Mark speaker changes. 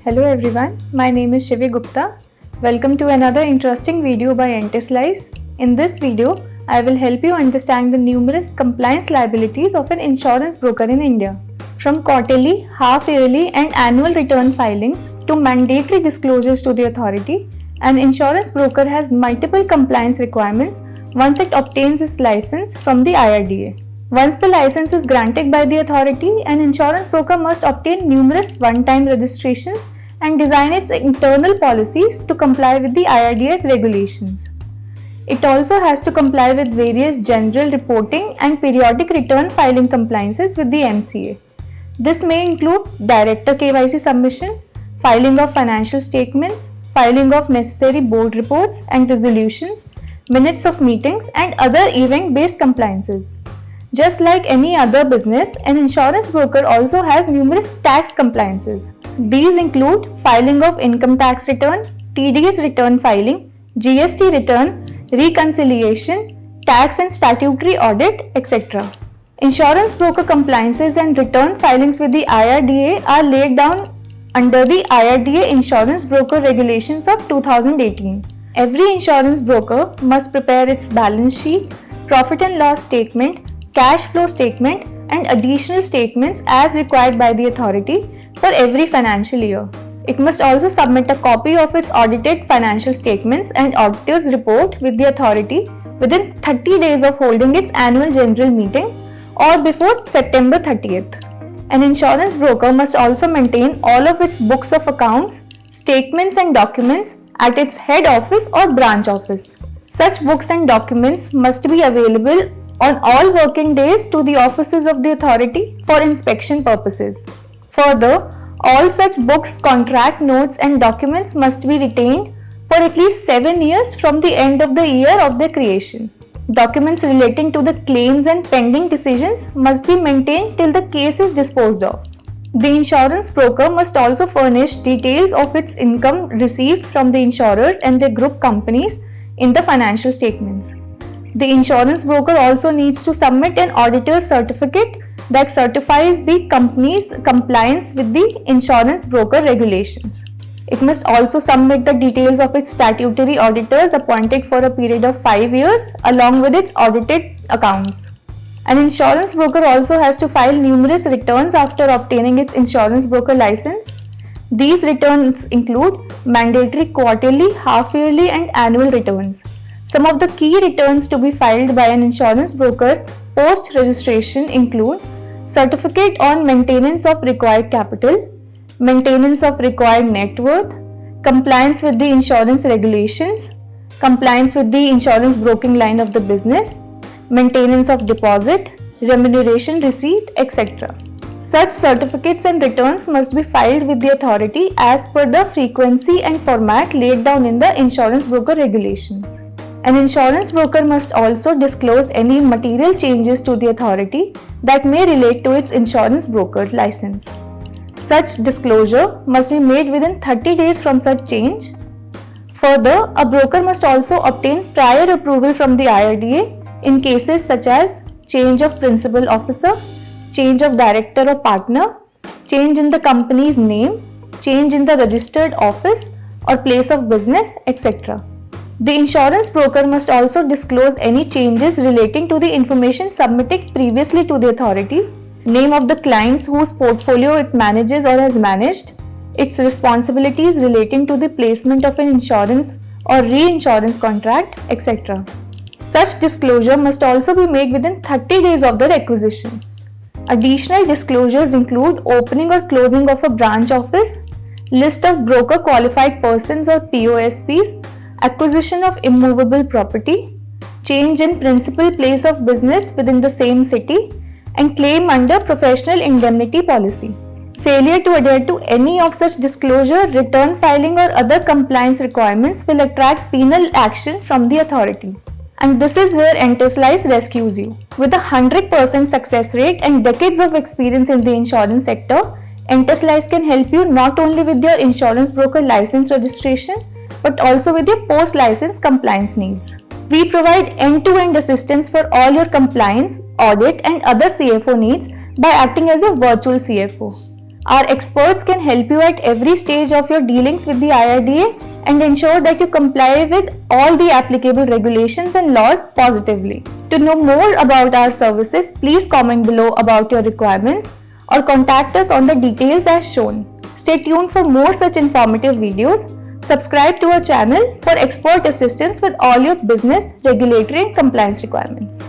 Speaker 1: Hello everyone, my name is Shivi Gupta. Welcome to another interesting video by Entislice. In this video, I will help you understand the numerous compliance liabilities of an insurance broker in India. From quarterly, half-yearly and annual return filings to mandatory disclosures to the authority, an insurance broker has multiple compliance requirements once it obtains its license from the IRDA. Once the license is granted by the authority, an insurance broker must obtain numerous one-time registrations and design its internal policies to comply with the IRDA's regulations. It also has to comply with various general reporting and periodic return filing compliances with the MCA. This may include director KYC submission, filing of financial statements, filing of necessary board reports and resolutions, minutes of meetings, and other event-based compliances. Just like any other business, an insurance broker also has numerous tax compliances. These include filing of income tax return, TDS return filing, GST return, reconciliation, tax and statutory audit, etc. Insurance broker compliances and return filings with the IRDA are laid down under the IRDA Insurance Broker Regulations of 2018. Every insurance broker must prepare its balance sheet, profit and loss statement, cash flow statement and additional statements as required by the authority for every financial year. It must also submit a copy of its audited financial statements and auditor's report with the authority within 30 days of holding its annual general meeting or before September 30th. An insurance broker must also maintain all of its books of accounts, statements and documents at its head office or branch office. Such books and documents must be available on all working days to the offices of the authority for inspection purposes. Further, all such books, contract notes and documents must be retained for at least 7 years from the end of the year of their creation. Documents relating to the claims and pending decisions must be maintained till the case is disposed of. The insurance broker must also furnish details of its income received from the insurers and their group companies in the financial statements. The insurance broker also needs to submit an auditor's certificate that certifies the company's compliance with the insurance broker regulations. It must also submit the details of its statutory auditors appointed for a period of 5 years along with its audited accounts. An insurance broker also has to file numerous returns after obtaining its insurance broker license. These returns include mandatory quarterly, half-yearly and annual returns. Some of the key returns to be filed by an insurance broker post-registration include certificate on maintenance of required capital, maintenance of required net worth, compliance with the insurance regulations, compliance with the insurance broking line of the business, maintenance of deposit, remuneration receipt, etc. Such certificates and returns must be filed with the authority as per the frequency and format laid down in the insurance broker regulations. An insurance broker must also disclose any material changes to the authority that may relate to its insurance broker license. Such disclosure must be made within 30 days from such change. Further, a broker must also obtain prior approval from the IRDA in cases such as change of principal officer, change of director or partner, change in the company's name, change in the registered office or place of business, etc. The insurance broker must also disclose any changes relating to the information submitted previously to the authority, name of the clients whose portfolio it manages or has managed, its responsibilities relating to the placement of an insurance or reinsurance contract, etc. Such disclosure must also be made within 30 days of the requisition. Additional disclosures include opening or closing of a branch office, list of broker qualified persons or POSPs, acquisition of immovable property, change in principal place of business within the same city, and claim under professional indemnity policy. Failure to adhere to any of such disclosure, return filing or other compliance requirements will attract penal action from the authority. And this is where Entislice rescues you. With a 100% success rate and decades of experience in the insurance sector, Entislice can help you not only with your insurance broker license registration, but also with your post-license compliance needs. We provide end-to-end assistance for all your compliance, audit and other CFO needs by acting as a virtual CFO. Our experts can help you at every stage of your dealings with the IRDA and ensure that you comply with all the applicable regulations and laws positively. To know more about our services, please comment below about your requirements or contact us on the details as shown. Stay tuned for more such informative videos. Subscribe to our channel for expert assistance with all your business, regulatory and compliance requirements.